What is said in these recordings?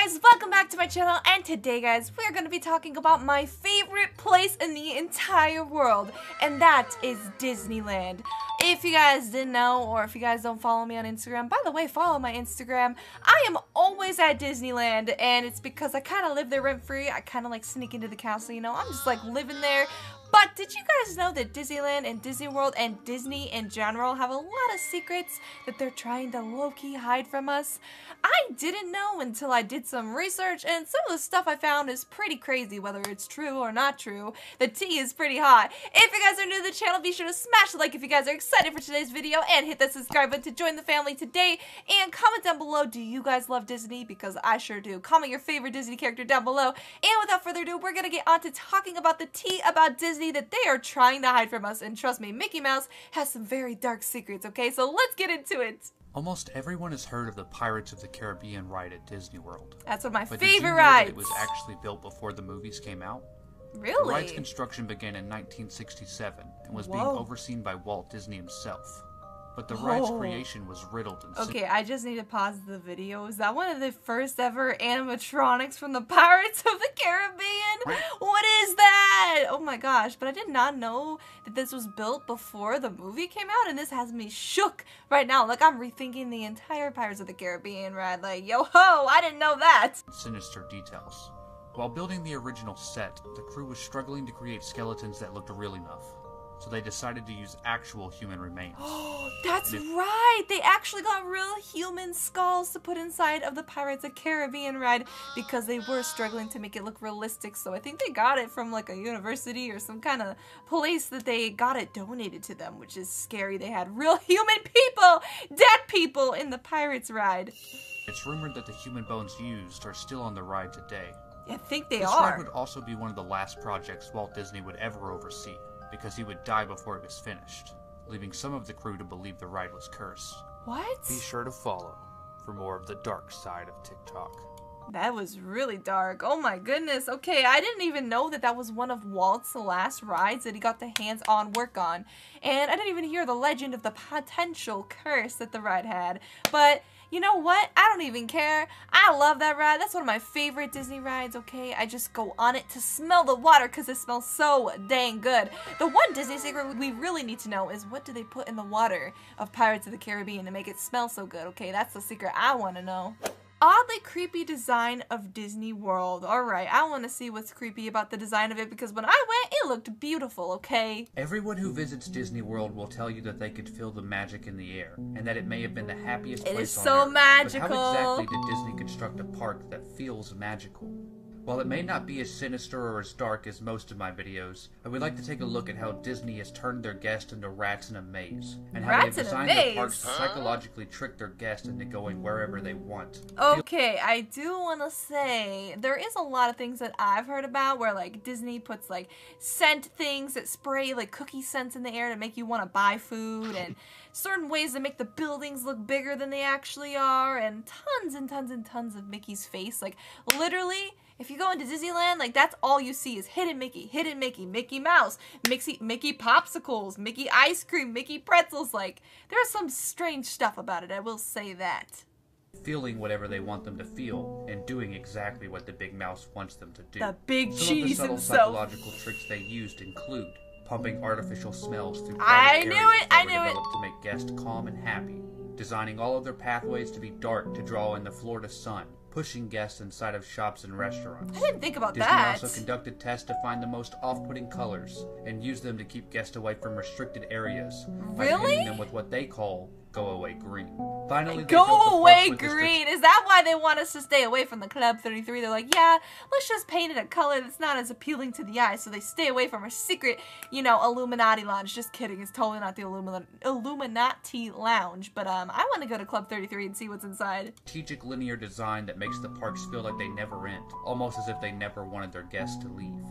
guys, welcome back to my channel, and today guys, we're going to be talking about my favorite place in the entire world, and that is Disneyland. If you guys didn't know, or if you guys don't follow me on Instagram, by the way, follow my Instagram. I am always at Disneyland, and it's because I kind of live there rent-free. I kind of like sneak into the castle, you know, I'm just like living there. But did you guys know that Disneyland and Disney World and Disney in general have a lot of secrets that they're trying to low-key hide from us? I didn't know until I did some research, and some of the stuff I found is pretty crazy, whether it's true or not true. The tea is pretty hot. If you guys are new to the channel, be sure to smash the like if you guys are excited for today's video, and hit that subscribe button to join the family today, and comment down below, do you guys love Disney? Because I sure do. Comment your favorite Disney character down below, and without further ado, we're gonna get on to talking about the tea about Disney that they are trying to hide from us, and trust me, Mickey Mouse has some very dark secrets, okay? So let's get into it! Almost everyone has heard of the Pirates of the Caribbean ride at Disney World. That's one of my but favorite did you know rides! That it was actually built before the movies came out? Really? The ride's construction began in 1967 and was being overseen by Walt Disney himself. But the ride's creation was riddled in Okay, I just need to pause the video. Is that one of the first ever animatronics from the Pirates of the Caribbean? What is that? Oh my gosh, but I did not know that this was built before the movie came out, and this has me shook right now. Like, I'm rethinking the entire Pirates of the Caribbean ride. Like, yo-ho, I didn't know that. Sinister details. While building the original set, the crew was struggling to create skeletons that looked real enough. So they decided to use actual human remains. That's right! They actually got real human skulls to put inside of the Pirates of the Caribbean ride because they were struggling to make it look realistic. So I think they got it from like a university or some kind of place that they got it donated to them, which is scary. They had real human people, dead people in the Pirates ride. It's rumored that the human bones used are still on the ride today. I think they This are. ride would also be one of the last projects Walt Disney would ever oversee, because he would die before it was finished, leaving some of the crew to believe the ride was cursed. What? Be sure to follow for more of the dark side of TikTok. That was really dark. Oh my goodness. Okay, I didn't even know that that was one of Walt's last rides that he got the hands-on work on. And I didn't even hear the legend of the potential curse that the ride had. But you know what? I don't even care. I love that ride. That's one of my favorite Disney rides, okay? I just go on it to smell the water because it smells so dang good. The one Disney secret we really need to know is what do they put in the water of Pirates of the Caribbean to make it smell so good, okay? That's the secret I want to know. Oddly creepy design of Disney World. Alright, I want to see what's creepy about the design of it because when I went, it looked beautiful, okay? Everyone who visits Disney World will tell you that they could feel the magic in the air, and that it may have been the happiest place on earth. It is so magical! But how exactly did Disney construct a park that feels magical? While it may not be as sinister or as dark as most of my videos, I would like to take a look at how Disney has turned their guests into rats in a maze, and how they've designed their parks to psychologically trick their guests into going wherever they want. Okay, I do want to say, there is a lot of things that I've heard about where like Disney puts like scent things that spray like cookie scents in the air to make you want to buy food, and certain ways to make the buildings look bigger than they actually are, and tons and tons and tons of Mickey's face. Like literally, if you go into Disneyland, like that's all you see is hidden Mickey, Mickey Mouse, Mickey popsicles, Mickey ice cream, Mickey pretzels. Like there's some strange stuff about it, I will say that. Feeling whatever they want them to feel, and doing exactly what the Big Mouse wants them to do. The big cheese Some of the subtle himself. psychological tricks they used include pumping artificial smells through I private knew areas it, that I were knew it. developed to make guests calm and happy, designing all of their pathways to be dark to draw in the Florida sun, pushing guests inside of shops and restaurants. I didn't think about Disney that. also conducted tests to find the most off-putting colors and used them to keep guests away from restricted areas by painting them with what they call go-away green. Finally, go-away green! Is that why they want us to stay away from the Club 33? They're like, yeah, let's just paint it a color that's not as appealing to the eye, so they stay away from our secret, you know, Illuminati lounge. Just kidding, it's totally not the Illuminati lounge, but I want to go to Club 33 and see what's inside. Strategic linear design that makes the parks feel like they never end, almost as if they never wanted their guests to leave.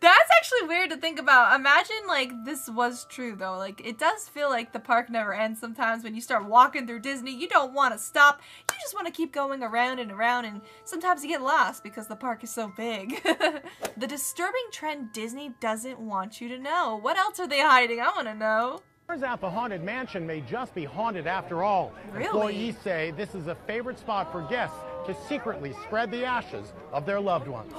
That's actually weird to think about. Imagine like this was true though. Like it does feel like the park never ends sometimes. When you start walking through Disney, you don't want to stop. You just want to keep going around and around, and sometimes you get lost because the park is so big. The disturbing trend Disney doesn't want you to know. What else are they hiding? I want to know. Turns out the Haunted Mansion may just be haunted after all. Really? Employees say this is a favorite spot for guests to secretly spread the ashes of their loved ones.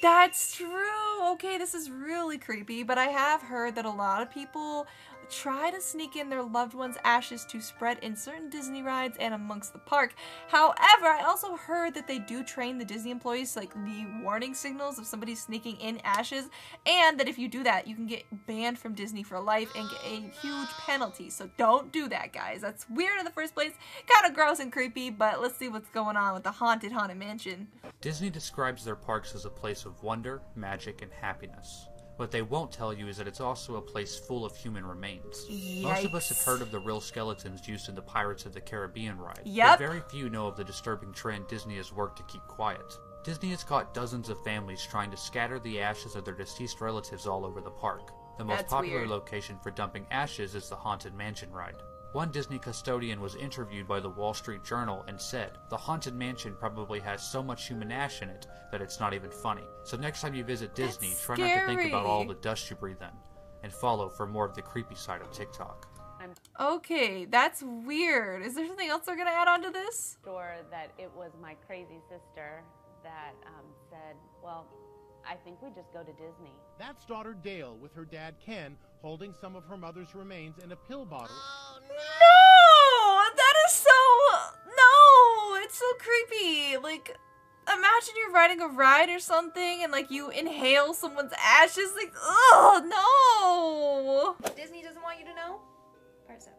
That's true. Okay, this is really creepy, but I have heard that a lot of people try to sneak in their loved ones' ashes to spread in certain Disney rides and amongst the park. However, I also heard that they do train the Disney employees to, like, the warning signals if somebody's sneaking in ashes, and that if you do that, you can get banned from Disney for life and get a huge penalty. So don't do that, guys. That's weird in the first place, kind of gross and creepy, but let's see what's going on with the Haunted Mansion. Disney describes their parks as a place of wonder, magic, and happiness. What they won't tell you is that it's also a place full of human remains. Yikes. Most of us have heard of the real skeletons used in the Pirates of the Caribbean ride, Yep. but very few know of the disturbing trend Disney has worked to keep quiet. Disney has caught dozens of families trying to scatter the ashes of their deceased relatives all over the park. The most That's popular weird. location for dumping ashes is the Haunted Mansion ride. One Disney custodian was interviewed by the Wall Street Journal and said, "The Haunted Mansion probably has so much human ash in it that it's not even funny. So next time you visit Disney, That's try not to think scary. about all the dust you breathe in, and follow for more of the creepy side of TikTok." Okay, that's weird. Is there something else they're gonna add on to this? Sure that it was my crazy sister that said, well, I think we just go to Disney. That's daughter Dale with her dad Ken holding some of her mother's remains in a pill bottle. No! That is so... No! It's so creepy. Like, imagine you're riding a ride or something and, like, you inhale someone's ashes. Like, oh, no! Disney doesn't want you to know? Part 7.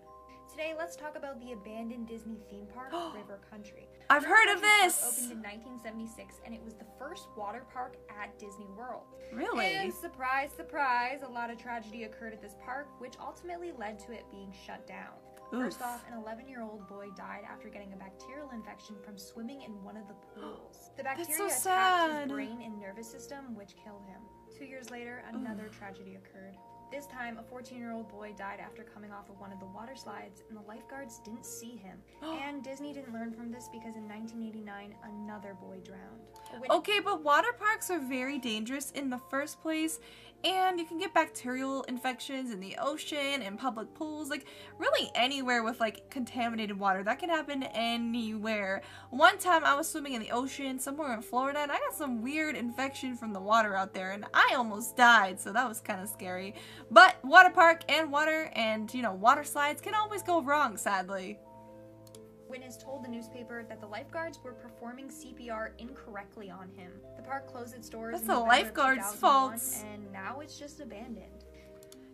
Today, let's talk about the abandoned Disney theme park, River Country. I've heard of River Country this! Opened in 1976, and it was the first water park at Disney World. Really? And surprise, surprise, a lot of tragedy occurred at this park, which ultimately led to it being shut down. First off, an 11-year-old boy died after getting a bacterial infection from swimming in one of the pools. The bacteria so attacked sad. his brain and nervous system, which killed him. 2 years later, another tragedy occurred. This time, a 14-year-old boy died after coming off of one of the water slides, and the lifeguards didn't see him. And Disney didn't learn from this because in 1989, another boy drowned. Okay, but water parks are very dangerous in the first place, and you can get bacterial infections in the ocean and public pools, like really anywhere with like contaminated water. That can happen anywhere. One time I was swimming in the ocean somewhere in Florida, and I got some weird infection from the water out there, and I almost died, so that was kind of scary. But water park and water and, you know, water slides can always go wrong, sadly. Witness told the newspaper that the lifeguards were performing CPR incorrectly on him. The park closed its doors That's in the November of lifeguards' 2001, fault. and now it's just abandoned.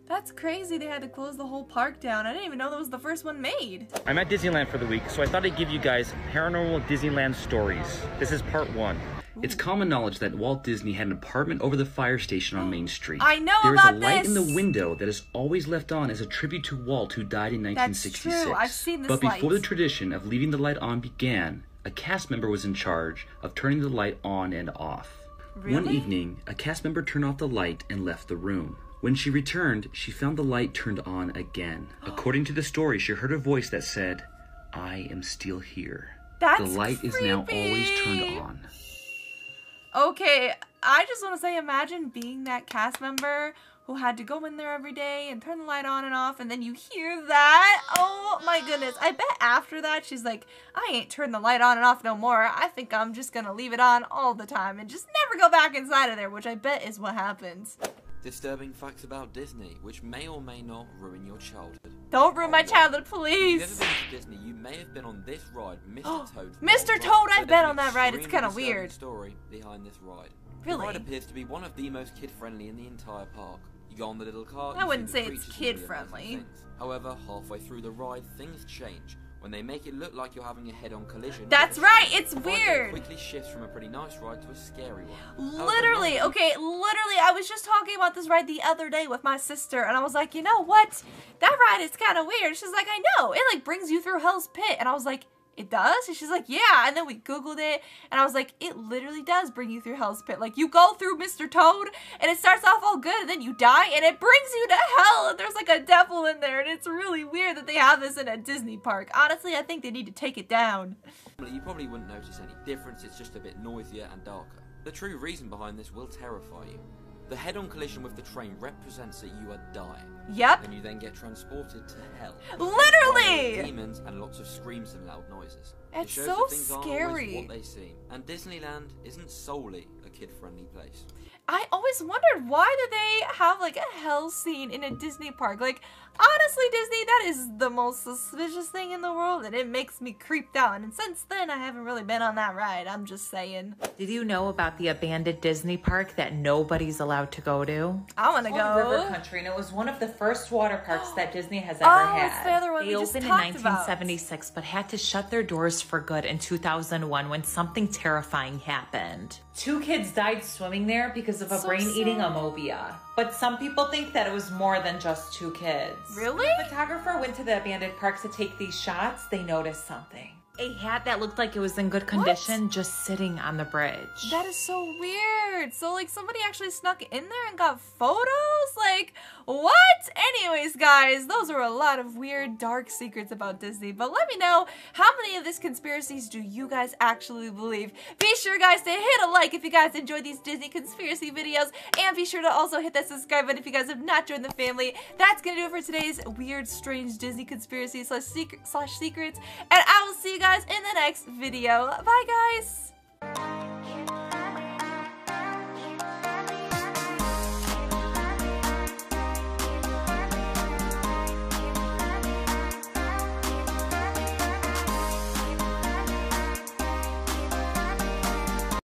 That's crazy, they had to close the whole park down. I didn't even know that was the first one made. I'm at Disneyland for the week, so I thought I'd give you guys paranormal Disneyland stories. This is part 1. It's common knowledge that Walt Disney had an apartment over the fire station on Main Street. I know There is about a light this. in the window that is always left on as a tribute to Walt, who died in 1966. That's true. I've seen this But before light. the tradition of leaving the light on began, a cast member was in charge of turning the light on and off. One Really? evening, a cast member turned off the light and left the room. When she returned, she found the light turned on again. According to the story, she heard a voice that said, "I am still here." That's The light is now always turned creepy. on. Okay, I just want to say, imagine being that cast member who had to go in there every day and turn the light on and off, and then you hear that. Oh my goodness. I bet after that she's like, I ain't turn the light on and off no more. I think I'm just gonna leave it on all the time and just never go back inside of there, which I bet is what happens. Disturbing facts about Disney, which may or may not ruin your childhood. Don't ruin my childhood, If you've please. never been to Disney, you may have been on this ride, Mr. Toad. Mr. Toad, I've been on that ride. It's kind of Extremely weird. disturbing story behind this ride. The Really? ride appears to be one of the most kid-friendly in the entire park. You go on the little cart. I you wouldn't see the say it's creatures and the amazing kid-friendly. things. However, halfway through the ride, things change. When they make it look like you're having a head-on collision. That's with a right, train, it's the ride then weird. quickly shifts from a pretty nice ride to a scary one. However, Literally, not- okay, literally, I was just talking about this ride the other day with my sister, and I was like, you know what? That ride is kind of weird. She's like, I know. It, like, brings you through Hell's Pit. And I was like, it does? And she's like, yeah. And then we Googled it, and I was like, it literally does bring you through Hell's Pit. Like, you go through Mr. Toad, and it starts off all good, and then you die, and it brings you to hell, and there's, like, a devil in there, and it's really weird that they have this in a Disney park. Honestly, I think they need to take it down. You probably wouldn't notice any difference, it's just a bit noisier and darker. The true reason behind this will terrify you. The head-on collision with the train represents that you are dying. Yep. And you then get transported to hell. Literally! Demons and lots of screams and loud noises. It's It shows so that things scary. aren't always what they seem. And Disneyland isn't solely a kid-friendly place. I always wondered, why do they have like a hell scene in a Disney park? Like, honestly, Disney, that is the most suspicious thing in the world, and it makes me creeped out. And since then, I haven't really been on that ride. I'm just saying. Did you know about the abandoned Disney park that nobody's allowed to go to? I want to It's called go. River Country, and it was one of the first water parks that Disney has ever had. It's the other one They we just opened in talked about. 1976, but had to shut their doors for good in 2001 when something terrifying happened. 2 kids died swimming there because of a So brain-eating sad. amobia. But some people think that it was more than just 2 kids. Really? When the photographer went to the abandoned park to take these shots, they noticed something. A hat that looked like it was in good condition just sitting on the bridge. That is so weird. So, like, somebody actually snuck in there and got photos? Like, what? Anyways, guys, those are a lot of weird, dark secrets about Disney. But let me know, how many of these conspiracies do you guys actually believe? Be sure, guys, to hit a like if you guys enjoy these Disney conspiracy videos. And be sure to also hit that subscribe button if you guys have not joined the family. That's gonna do it for today's weird, strange Disney conspiracy / secrets. And I will see you guys in the next video. Bye, guys.